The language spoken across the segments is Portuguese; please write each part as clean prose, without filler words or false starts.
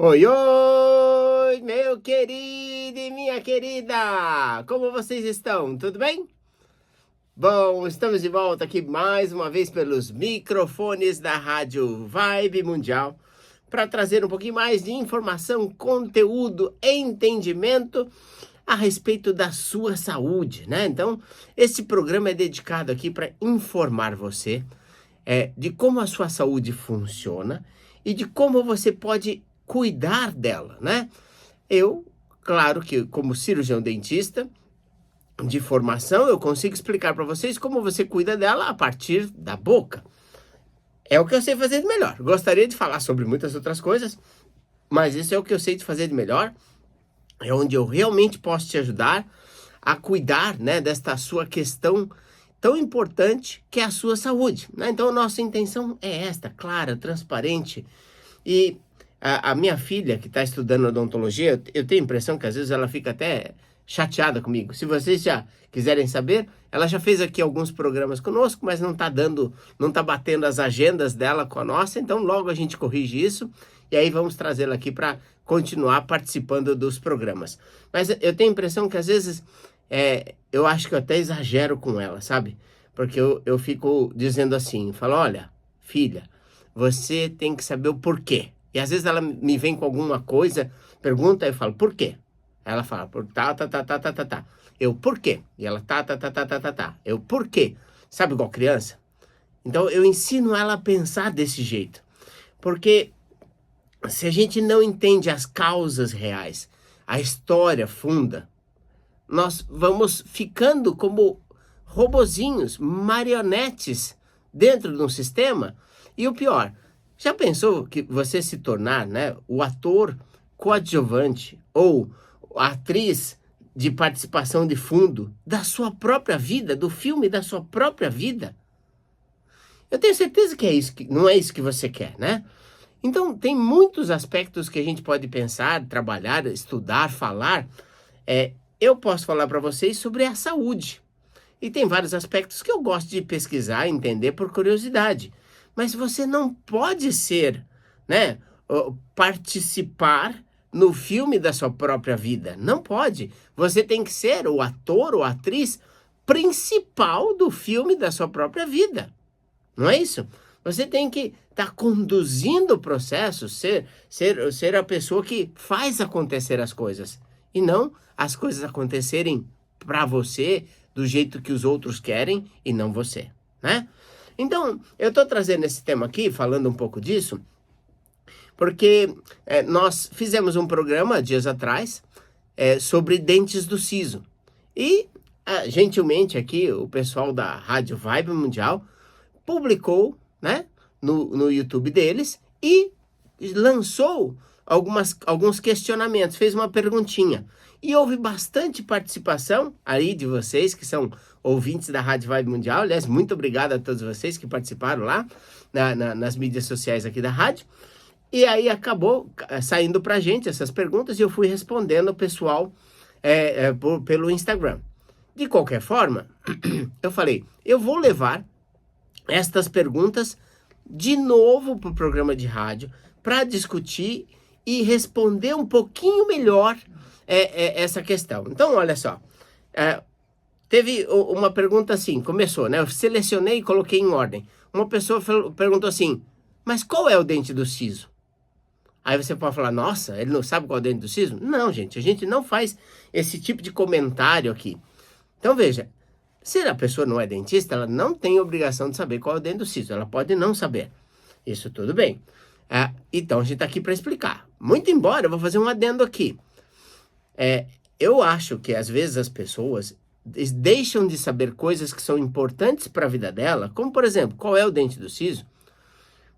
Oi, oi, meu querido e minha querida! Como vocês estão? Tudo bem? Bom, estamos de volta aqui mais uma vez pelos microfones da Rádio Vibe Mundial para trazer um pouquinho mais de informação, conteúdo, entendimento a respeito da sua saúde, né? Então, esse programa é dedicado aqui para informar você de como a sua saúde funciona e de como você pode cuidar dela, né? Eu, claro que como cirurgião dentista de formação, eu consigo explicar para vocês como você cuida dela a partir da boca. É o que eu sei fazer de melhor. Gostaria de falar sobre muitas outras coisas, mas isso é o que eu sei de fazer de melhor. É onde eu realmente posso te ajudar a cuidar, né, desta sua questão tão importante que é a sua saúde, né? Então, a nossa intenção é esta, clara, transparente. E a minha filha, que está estudando odontologia, eu tenho a impressão que às vezes ela fica até chateada comigo. Se vocês já quiserem saber, ela já fez aqui alguns programas conosco, mas não está batendo as agendas dela com a nossa, então logo a gente corrige isso e aí vamos trazê-la aqui para continuar participando dos programas. Mas eu tenho a impressão que às vezes eu acho que eu até exagero com ela, sabe? Porque eu fico dizendo assim, falo, olha, filha, você tem que saber o porquê. E às vezes ela me vem com alguma coisa, pergunta, eu falo, por quê? Ela fala, por tá. Eu, por quê? E ela, tá. Eu, por quê? Sabe igual criança? Então eu ensino ela a pensar desse jeito. Porque se a gente não entende as causas reais, a história funda, nós vamos ficando como robozinhos, marionetes dentro de um sistema. E o pior, já pensou que você se tornar, né, o ator coadjuvante ou a atriz de participação de fundo da sua própria vida, do filme da sua própria vida? Eu tenho certeza que é isso, que não é isso que você quer, né? Então, tem muitos aspectos que a gente pode pensar, trabalhar, estudar, falar. Eu posso falar para vocês sobre a saúde. E tem vários aspectos que eu gosto de pesquisar, entender por curiosidade. Mas você não pode ser, né, participar no filme da sua própria vida. Não pode. Você tem que ser o ator ou atriz principal do filme da sua própria vida. Não é isso? Você tem que estar conduzindo o processo, ser a pessoa que faz acontecer as coisas. E não as coisas acontecerem para você do jeito que os outros querem e não você, né? Então, eu estou trazendo esse tema aqui, falando um pouco disso, porque nós fizemos um programa dias atrás sobre dentes do siso. E, gentilmente aqui, o pessoal da Rádio Vibe Mundial publicou, né, no YouTube deles e lançou alguns questionamentos, fez uma perguntinha. E houve bastante participação aí de vocês, que são ouvintes da Rádio Vibe Mundial. Aliás, muito obrigado a todos vocês que participaram lá nas mídias sociais aqui da rádio. E aí acabou saindo pra gente essas perguntas e eu fui respondendo o pessoal pelo Instagram. De qualquer forma, eu falei, eu vou levar estas perguntas de novo para o programa de rádio para discutir e responder um pouquinho melhor essa questão. Então, olha só, teve uma pergunta assim, começou, né? Eu selecionei e coloquei em ordem. Uma pessoa perguntou assim, mas qual é o dente do siso? Aí você pode falar, nossa, ele não sabe qual é o dente do siso? Não, gente, a gente não faz esse tipo de comentário aqui. Então, veja, se a pessoa não é dentista, ela não tem obrigação de saber qual é o dente do siso. Ela pode não saber. Isso tudo bem. Então, a gente está aqui para explicar. Muito embora, eu vou fazer um adendo aqui. Eu acho que, às vezes, as pessoas deixam de saber coisas que são importantes para a vida dela, como, por exemplo, qual é o dente do siso,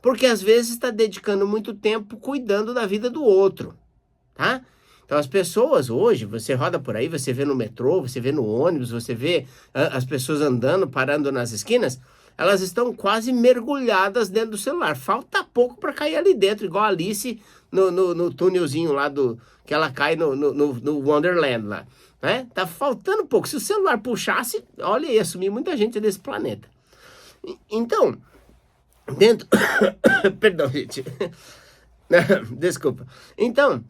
porque, às vezes, está dedicando muito tempo cuidando da vida do outro, tá? Então, as pessoas hoje, você roda por aí, você vê no metrô, você vê no ônibus, você vê as pessoas andando, parando nas esquinas, elas estão quase mergulhadas dentro do celular. Falta pouco para cair ali dentro, igual a Alice no túnelzinho lá que ela cai no Wonderland lá, né? Tá faltando pouco. Se o celular puxasse, olha, ia sumir muita gente desse planeta. Então, dentro... Perdão, gente. Desculpa. Então,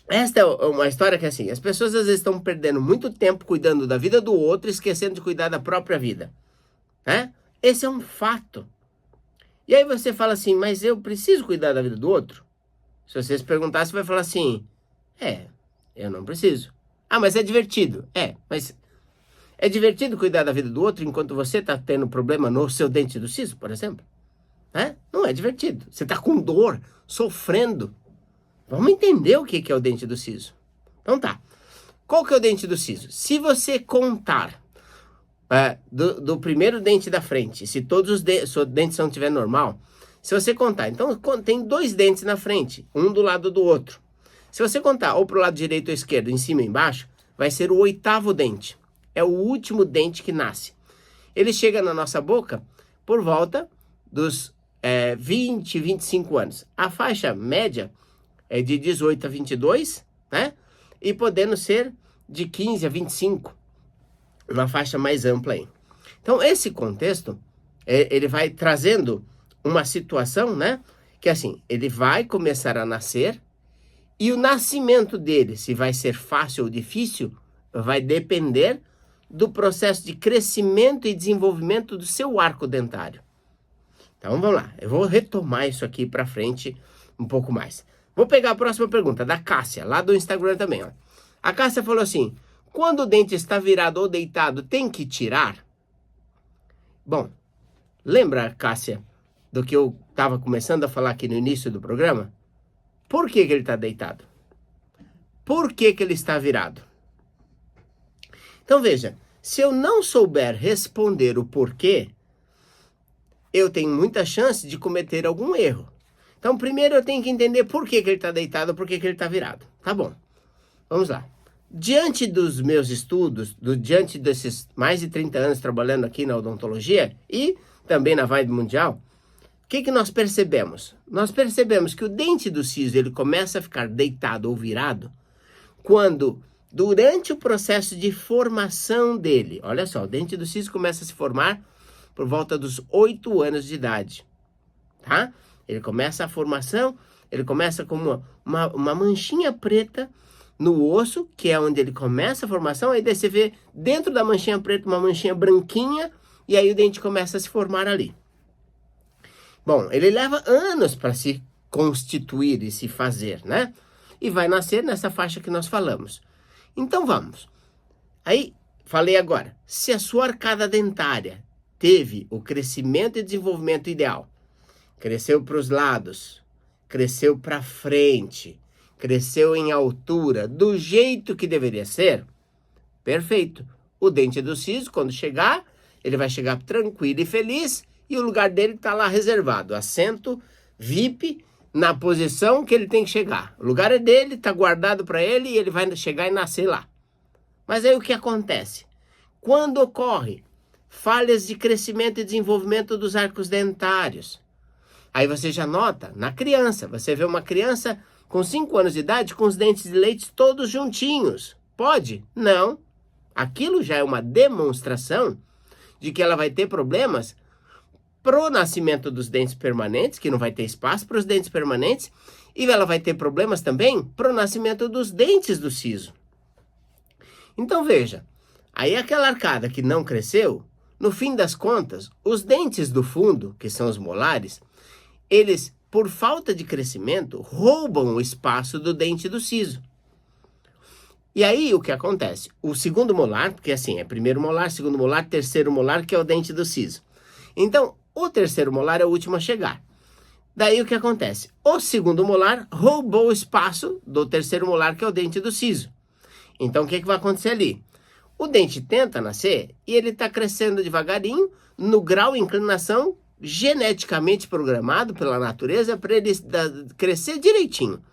esta é uma história que assim, as pessoas às vezes estão perdendo muito tempo cuidando da vida do outro, esquecendo de cuidar da própria vida, né? Esse é um fato. E aí você fala assim, mas eu preciso cuidar da vida do outro? Se você se perguntar, você vai falar assim, eu não preciso. Ah, mas é divertido. Mas é divertido cuidar da vida do outro enquanto você está tendo problema no seu dente do siso, por exemplo? Não é divertido. Você está com dor, sofrendo. Vamos entender o que é o dente do siso. Então tá. Qual que é o dente do siso? Se você contar do primeiro dente da frente, se todos os seus dentes não estiver normal, se você contar, então tem 2 dentes na frente, um do lado do outro. Se você contar ou para o lado direito ou esquerdo, em cima e embaixo, vai ser o 8º dente. É o último dente que nasce. Ele chega na nossa boca por volta dos 20, 25 anos. A faixa média é de 18 a 22, né? E podendo ser de 15 a 25, uma faixa mais ampla aí. Então, esse contexto, ele vai trazendo uma situação, né? Que assim, ele vai começar a nascer e o nascimento dele, se vai ser fácil ou difícil, vai depender do processo de crescimento e desenvolvimento do seu arco dentário. Então, vamos lá. Eu vou retomar isso aqui para frente um pouco mais. Vou pegar a próxima pergunta, da Cássia, lá do Instagram também. Ó. A Cássia falou assim, quando o dente está virado ou deitado, tem que tirar? Bom, lembra, Cássia, do que eu estava começando a falar aqui no início do programa? Por que ele está deitado? Por que ele está virado? Então veja, se eu não souber responder o porquê, eu tenho muita chance de cometer algum erro. Então primeiro eu tenho que entender por que ele está deitado, por que ele está virado. Tá bom, vamos lá. Diante dos meus estudos, diante desses mais de 30 anos trabalhando aqui na odontologia e também na Vibe Mundial, o que nós percebemos? Nós percebemos que o dente do siso ele começa a ficar deitado ou virado quando, durante o processo de formação dele, olha só, o dente do siso começa a se formar por volta dos 8 anos de idade, tá? Ele começa a formação, ele começa com uma manchinha preta no osso, que é onde ele começa a formação, aí daí você vê dentro da manchinha preta uma manchinha branquinha, e aí o dente começa a se formar ali. Bom, ele leva anos para se constituir e se fazer, né? E vai nascer nessa faixa que nós falamos. Então vamos. Aí, falei agora, se a sua arcada dentária teve o crescimento e desenvolvimento ideal, cresceu para os lados, cresceu para frente, cresceu em altura, do jeito que deveria ser, perfeito. O dente do siso, quando chegar, ele vai chegar tranquilo e feliz, e o lugar dele está lá reservado, assento VIP, na posição que ele tem que chegar. O lugar é dele, está guardado para ele, e ele vai chegar e nascer lá. Mas aí o que acontece? Quando ocorre falhas de crescimento e desenvolvimento dos arcos dentários, aí você já nota, na criança, você vê uma criança com 5 anos de idade com os dentes de leite todos juntinhos. Pode? Não. Aquilo já é uma demonstração de que ela vai ter problemas pro nascimento dos dentes permanentes, que não vai ter espaço para os dentes permanentes, e ela vai ter problemas também pro nascimento dos dentes do siso. Então veja, aí aquela arcada que não cresceu, no fim das contas, os dentes do fundo, que são os molares, eles, por falta de crescimento, roubam o espaço do dente do siso. E aí o que acontece? O segundo molar, porque assim, é primeiro molar, segundo molar, terceiro molar, que é o dente do siso. Então, o terceiro molar é o último a chegar. Daí o que acontece? O segundo molar roubou o espaço do terceiro molar, que é o dente do siso. Então, o que vai acontecer ali? O dente tenta nascer e ele está crescendo devagarinho, no grau e inclinação geneticamente programado pela natureza para ele crescer direitinho.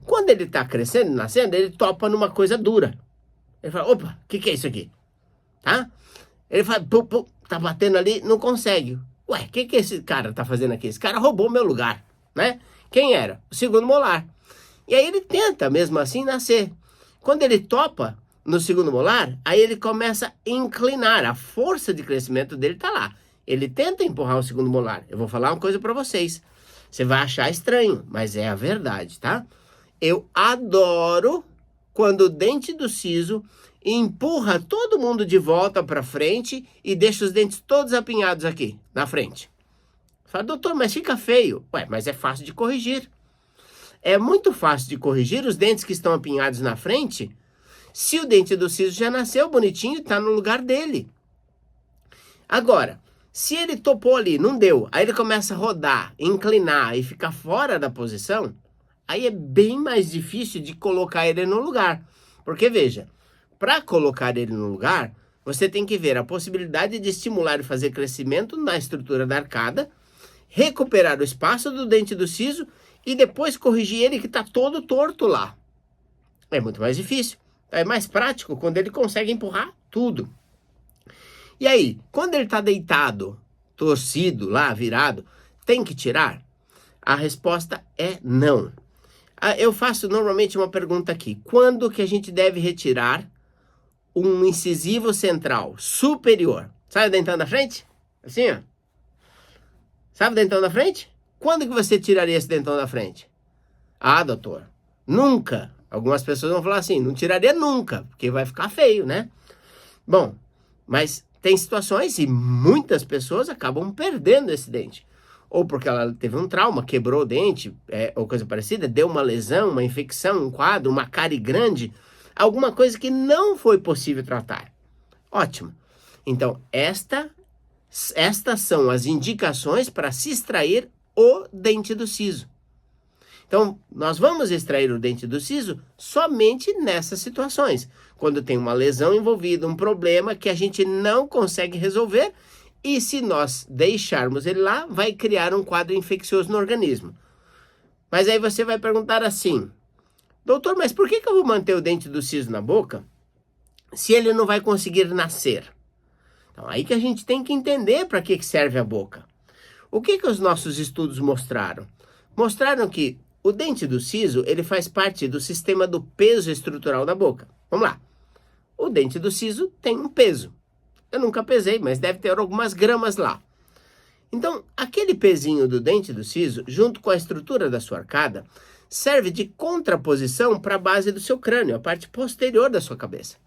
Quando ele está crescendo e nascendo, ele topa numa coisa dura. Ele fala, opa, o que é isso aqui? Tá? Ele fala, tá batendo ali, não consegue. Ué, o que esse cara tá fazendo aqui? Esse cara roubou meu lugar, né? Quem era? O segundo molar. E aí ele tenta, mesmo assim, nascer. Quando ele topa no segundo molar, aí ele começa a inclinar. A força de crescimento dele tá lá. Ele tenta empurrar o segundo molar. Eu vou falar uma coisa para vocês. Você vai achar estranho, mas é a verdade, tá? Eu adoro quando o dente do siso empurra todo mundo de volta para frente e deixa os dentes todos apinhados aqui, na frente. Fala, doutor, mas fica feio. Ué, mas é fácil de corrigir. É muito fácil de corrigir os dentes que estão apinhados na frente, se o dente do siso já nasceu bonitinho e está no lugar dele. Agora, se ele topou ali, não deu, aí ele começa a rodar, inclinar e ficar fora da posição, aí é bem mais difícil de colocar ele no lugar. Porque, veja, para colocar ele no lugar, você tem que ver a possibilidade de estimular e fazer crescimento na estrutura da arcada, recuperar o espaço do dente do siso e depois corrigir ele que está todo torto lá. É muito mais difícil. É mais prático quando ele consegue empurrar tudo. E aí, quando ele está deitado, torcido lá, virado, tem que tirar? A resposta é não. Eu faço normalmente uma pergunta aqui. Quando que a gente deve retirar um incisivo central superior? Sabe o dentão da frente? Assim, ó. Sabe o dentão da frente? Quando que você tiraria esse dentão da frente? Ah, doutor, nunca. Algumas pessoas vão falar assim, não tiraria nunca, porque vai ficar feio, né? Bom, mas tem situações e muitas pessoas acabam perdendo esse dente. Ou porque ela teve um trauma, quebrou o dente, ou coisa parecida, deu uma lesão, uma infecção, um quadro, uma cárie grande, alguma coisa que não foi possível tratar. Ótimo. Então, estas são as indicações para se extrair o dente do siso. Então, nós vamos extrair o dente do siso somente nessas situações. Quando tem uma lesão envolvida, um problema que a gente não consegue resolver, e se nós deixarmos ele lá, vai criar um quadro infeccioso no organismo. Mas aí você vai perguntar assim, doutor, mas por que eu vou manter o dente do siso na boca se ele não vai conseguir nascer? Então, aí que a gente tem que entender para que serve a boca. O que os nossos estudos mostraram? Mostraram que o dente do siso, ele faz parte do sistema do peso estrutural da boca. Vamos lá. O dente do siso tem um peso. Eu nunca pesei, mas deve ter algumas gramas lá. Então, aquele pezinho do dente do siso, junto com a estrutura da sua arcada, serve de contraposição para a base do seu crânio, a parte posterior da sua cabeça.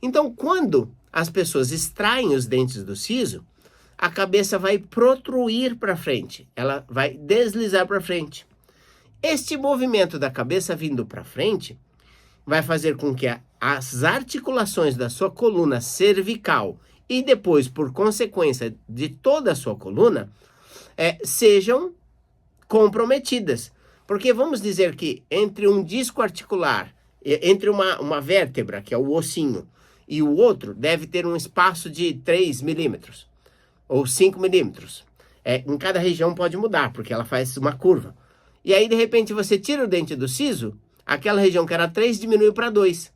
Então, quando as pessoas extraem os dentes do siso, a cabeça vai protruir para frente, ela vai deslizar para frente. Este movimento da cabeça vindo para frente vai fazer com que as articulações da sua coluna cervical e depois, por consequência de toda a sua coluna, sejam comprometidas. Porque vamos dizer que entre um disco articular, entre uma vértebra, que é o ossinho, e o outro, deve ter um espaço de 3 milímetros ou 5 milímetros. Em cada região pode mudar, porque ela faz uma curva. E aí, de repente, você tira o dente do siso, aquela região que era 3 diminuiu para 2.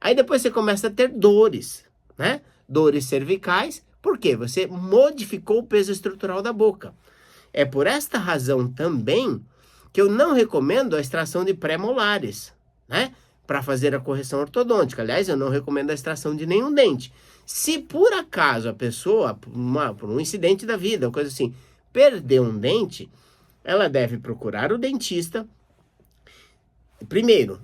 Aí depois você começa a ter dores, né? Dores cervicais, por quê? Você modificou o peso estrutural da boca. É por esta razão também que eu não recomendo a extração de pré-molares, né? Para fazer a correção ortodôntica. Aliás, eu não recomendo a extração de nenhum dente. Se por acaso a pessoa, por um incidente da vida, ou coisa assim, perdeu um dente, ela deve procurar o dentista. Primeiro,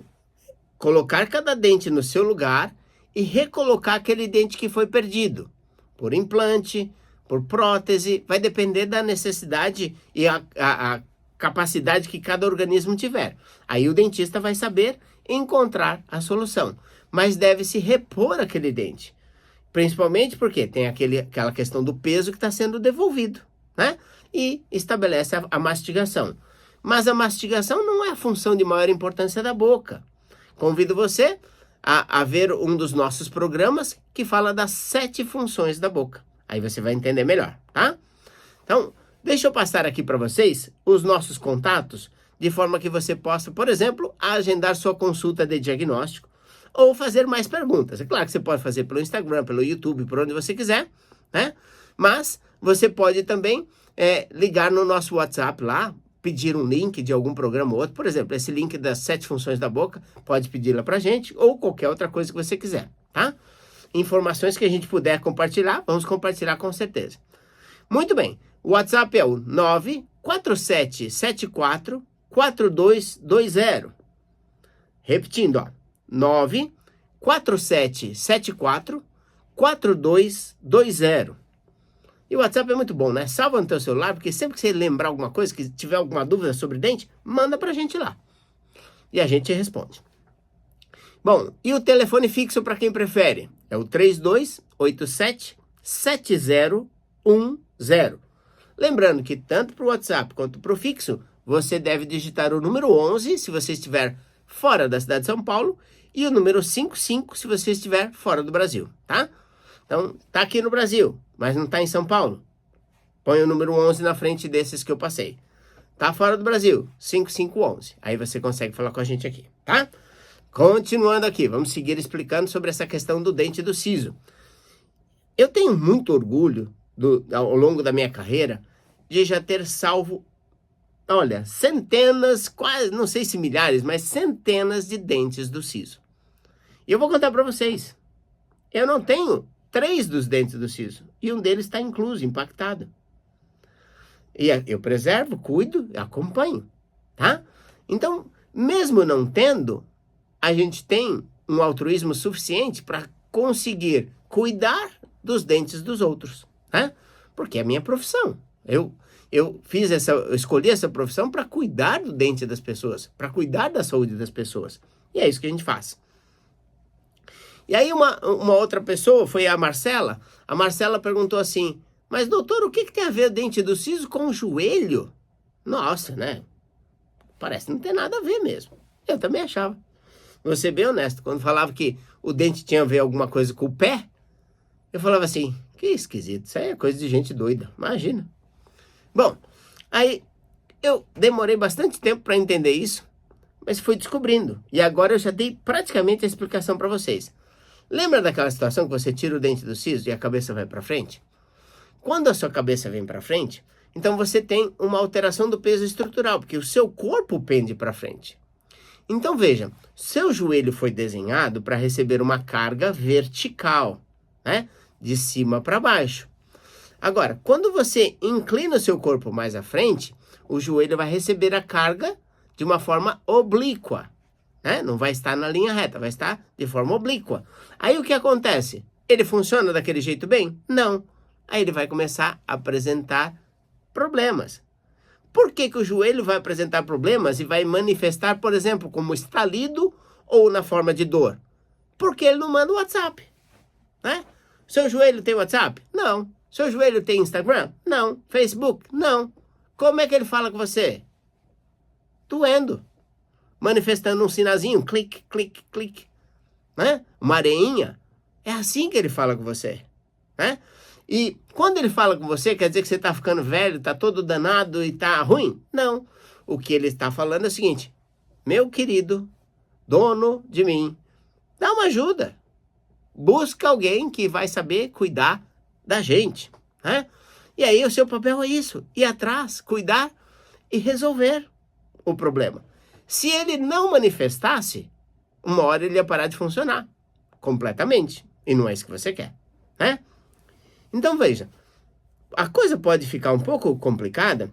colocar cada dente no seu lugar e recolocar aquele dente que foi perdido. Por implante, por prótese, vai depender da necessidade e a capacidade que cada organismo tiver. Aí o dentista vai saber encontrar a solução. Mas deve-se repor aquele dente. Principalmente porque tem aquela questão do peso que está sendo devolvido, né? E estabelece a mastigação. Mas a mastigação não é a função de maior importância da boca. Convido você a ver um dos nossos programas que fala das 7 funções da boca. Aí você vai entender melhor, tá? Então, deixa eu passar aqui para vocês os nossos contatos, de forma que você possa, por exemplo, agendar sua consulta de diagnóstico ou fazer mais perguntas. É claro que você pode fazer pelo Instagram, pelo YouTube, por onde você quiser, né? Mas você pode também ligar no nosso WhatsApp lá, pedir um link de algum programa ou outro. Por exemplo, esse link das 7 funções da boca, pode pedir lá pra gente, ou qualquer outra coisa que você quiser, tá? Informações que a gente puder compartilhar, vamos compartilhar com certeza. Muito bem, o WhatsApp é o 944 94774-4220. Repetindo, ó, 94774-4220. E o WhatsApp é muito bom, né? Salva no teu celular, porque sempre que você lembrar alguma coisa, que tiver alguma dúvida sobre dente, manda pra gente lá. E a gente responde. Bom, e o telefone fixo para quem prefere? É o 3287-7010. Lembrando que tanto para o WhatsApp quanto para o fixo, você deve digitar o número 11 se você estiver fora da cidade de São Paulo e o número 55 se você estiver fora do Brasil, tá? Então, tá aqui no Brasil, mas não tá em São Paulo. Põe o número 11 na frente desses que eu passei. Tá fora do Brasil, 5511. Aí você consegue falar com a gente aqui, tá? Continuando aqui, vamos seguir explicando sobre essa questão do dente do siso. Eu tenho muito orgulho, ao longo da minha carreira, de já ter salvo, olha, centenas, quase, não sei se milhares, mas centenas de dentes do siso. E eu vou contar para vocês. Eu não tenho 3 dos dentes do siso, e um deles está incluso, impactado. E eu preservo, cuido, acompanho, tá? Então, mesmo não tendo, a gente tem um altruísmo suficiente para conseguir cuidar dos dentes dos outros, né? Porque é a minha profissão. Eu escolhi essa profissão para cuidar do dente das pessoas, para cuidar da saúde das pessoas. E é isso que a gente faz. E aí uma outra pessoa, foi a Marcela. A Marcela perguntou assim: mas doutor, o que tem a ver o dente do siso com o joelho? Nossa, né? Parece não ter nada a ver mesmo. Eu também achava. Vou ser bem honesto, quando falava que o dente tinha a ver alguma coisa com o pé, eu falava assim, que esquisito, isso aí é coisa de gente doida, imagina. Bom, aí eu demorei bastante tempo para entender isso, mas fui descobrindo. E agora eu já dei praticamente a explicação para vocês. Lembra daquela situação que você tira o dente do siso e a cabeça vai para frente? Quando a sua cabeça vem para frente, então você tem uma alteração do peso estrutural, porque o seu corpo pende para frente. Então veja, seu joelho foi desenhado para receber uma carga vertical, né? De cima para baixo. Agora, quando você inclina o seu corpo mais à frente, o joelho vai receber a carga de uma forma oblíqua, né? Não vai estar na linha reta, vai estar de forma oblíqua. Aí o que acontece? Ele funciona daquele jeito bem? Não. Aí ele vai começar a apresentar problemas. Por que o joelho vai apresentar problemas e vai manifestar, por exemplo, como estalido ou na forma de dor? Porque ele não manda WhatsApp, né? Seu joelho tem WhatsApp? Não. Seu joelho tem Instagram? Não. Facebook? Não. Como é que ele fala com você? Doendo. Manifestando um sinalzinho, clique, clique, clique, né? Uma areinha. É assim que ele fala com você, né? E quando ele fala com você, quer dizer que você está ficando velho, está todo danado e está ruim? Não. O que ele está falando é o seguinte: meu querido, dono de mim, dá uma ajuda. Busca alguém que vai saber cuidar da gente, né? E aí o seu papel é isso, ir atrás, cuidar e resolver o problema. Se ele não manifestasse, uma hora ele ia parar de funcionar completamente. E não é isso que você quer, né? Então veja, a coisa pode ficar um pouco complicada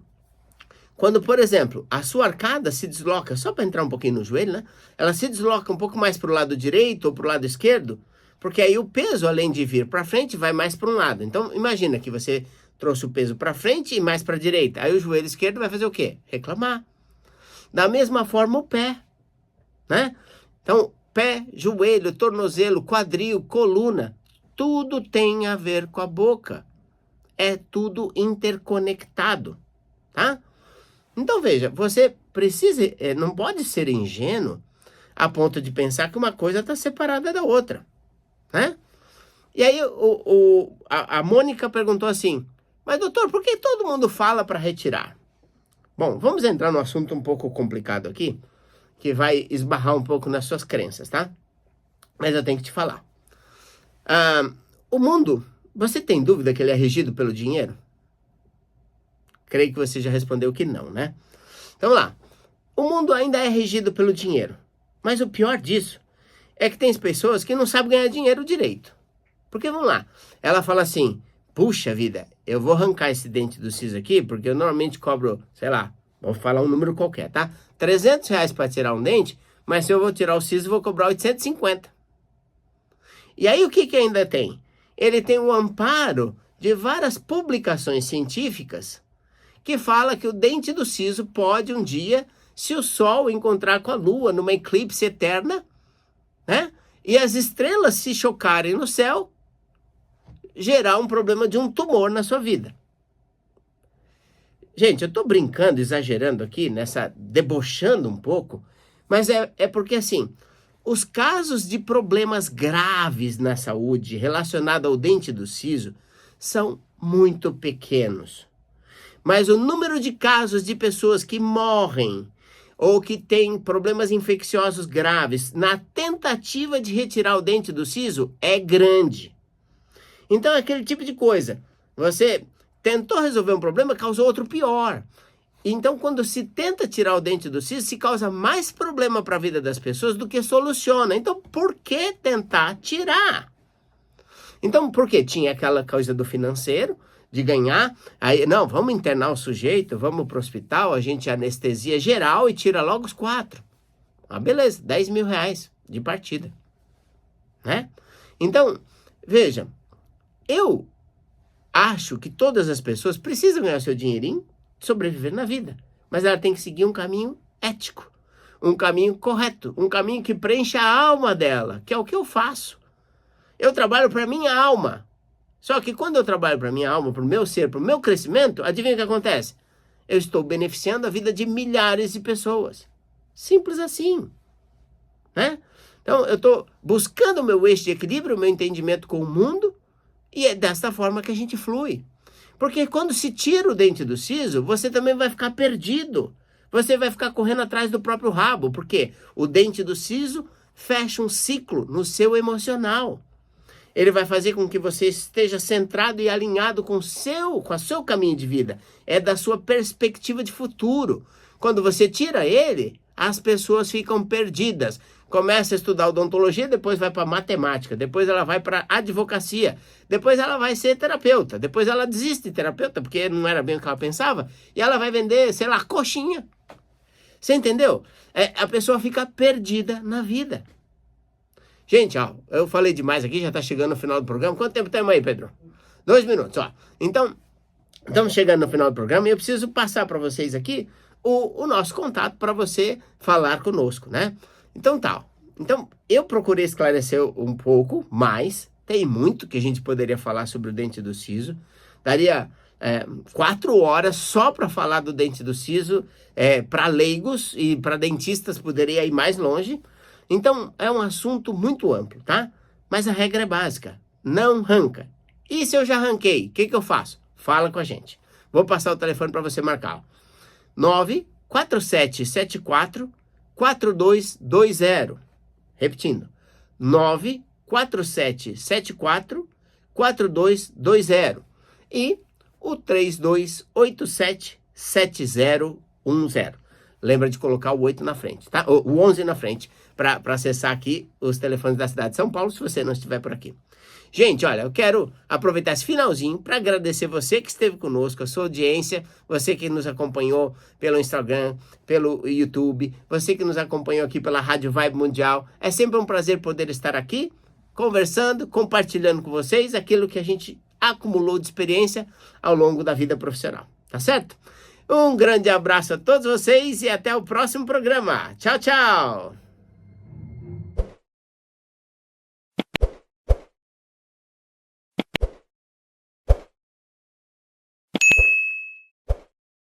quando, por exemplo, a sua arcada se desloca, só para entrar um pouquinho no joelho, né? Ela se desloca um pouco mais para o lado direito ou para o lado esquerdo, porque aí o peso, além de vir para frente, vai mais para um lado. Então imagina que você trouxe o peso para frente e mais para a direita. Aí o joelho esquerdo vai fazer o quê? Reclamar. Da mesma forma o pé, né? Então pé, joelho, tornozelo, quadril, coluna, tudo tem a ver com a boca. É tudo interconectado, tá? Então veja, você precisa, não pode ser ingênuo a ponto de pensar que uma coisa está separada da outra, né? E aí a Mônica perguntou assim: mas doutor, por que todo mundo fala para retirar? Bom, vamos entrar num assunto um pouco complicado aqui, que vai esbarrar um pouco nas suas crenças, tá? Mas eu tenho que te falar. O mundo, você tem dúvida que ele é regido pelo dinheiro? Creio que você já respondeu que não, né? Então lá, o mundo ainda é regido pelo dinheiro. Mas o pior disso é que tem pessoas que não sabem ganhar dinheiro direito. Porque, vamos lá, ela fala assim: puxa vida, eu vou arrancar esse dente do siso aqui, porque eu normalmente cobro, sei lá, vou falar um número qualquer, tá? R$300 para tirar um dente, mas se eu vou tirar o siso, eu vou cobrar 850. E aí o que ainda tem? Ele tem o amparo de várias publicações científicas que fala que o dente do siso pode um dia, se o Sol encontrar com a Lua numa eclipse eterna, né? E as estrelas se chocarem no céu, gerar um problema de um tumor na sua vida. Gente, eu estou brincando, exagerando aqui, debochando um pouco, mas é porque assim, os casos de problemas graves na saúde relacionados ao dente do siso são muito pequenos. Mas o número de casos de pessoas que morrem ou que têm problemas infecciosos graves na tentativa de retirar o dente do siso é grande. Então é aquele tipo de coisa. Você tentou resolver um problema, causou outro pior. Então, quando se tenta tirar o dente do siso, se causa mais problema para a vida das pessoas do que soluciona. Então, por que tentar tirar? Então, por que tinha aquela coisa do financeiro, de ganhar? Aí, não, vamos internar o sujeito, vamos para o hospital, a gente anestesia geral e tira logo os 4. Ah, beleza, R$10.000 de partida. Né? Então, veja, eu acho que todas as pessoas precisam ganhar seu dinheirinho, sobreviver na vida. Mas ela tem que seguir um caminho ético, um caminho correto, um caminho que preencha a alma dela, que é o que eu faço. Eu trabalho para minha alma. Só que quando eu trabalho para minha alma, para o meu ser, para o meu crescimento, adivinha o que acontece? Eu estou beneficiando a vida de milhares de pessoas. Simples assim. Né? Então, eu estou buscando o meu eixo de equilíbrio, o meu entendimento com o mundo, e é desta forma que a gente flui. Porque quando se tira o dente do siso, você também vai ficar perdido. Você vai ficar correndo atrás do próprio rabo, porque o dente do siso fecha um ciclo no seu emocional. Ele vai fazer com que você esteja centrado e alinhado com o seu caminho de vida. É da sua perspectiva de futuro. Quando você tira ele, as pessoas ficam perdidas. Começa a estudar odontologia, depois vai para matemática, depois ela vai para advocacia, depois ela vai ser terapeuta, depois ela desiste de terapeuta, porque não era bem o que ela pensava, e ela vai vender, sei lá, coxinha. Você entendeu? A pessoa fica perdida na vida. Gente, ó, eu falei demais aqui, já está chegando no final do programa. Quanto tempo temos aí, Pedro? 2 minutos, ó. Então, estamos chegando no final do programa e eu preciso passar para vocês aqui o nosso contato para você falar conosco, né? Então tá. Então, eu procurei esclarecer um pouco mais. Tem muito que a gente poderia falar sobre o dente do siso. Daria 4 horas só para falar do dente do siso. Para leigos e para dentistas poderia ir mais longe. Então, é um assunto muito amplo, tá? Mas a regra é básica. Não arranca. E se eu já arranquei, o que eu faço? Fala com a gente. Vou passar o telefone para você marcar. 94774-4220. Repetindo. 94774-4220. E o 3287-7010. Lembra de colocar o 8 na frente, tá? O 11 na frente, para acessar aqui os telefones da cidade de São Paulo, se você não estiver por aqui. Gente, olha, eu quero aproveitar esse finalzinho para agradecer você que esteve conosco, a sua audiência, você que nos acompanhou pelo Instagram, pelo YouTube, você que nos acompanhou aqui pela Rádio Vibe Mundial. É sempre um prazer poder estar aqui, conversando, compartilhando com vocês aquilo que a gente acumulou de experiência ao longo da vida profissional, tá certo? Um grande abraço a todos vocês e até o próximo programa. Tchau, tchau!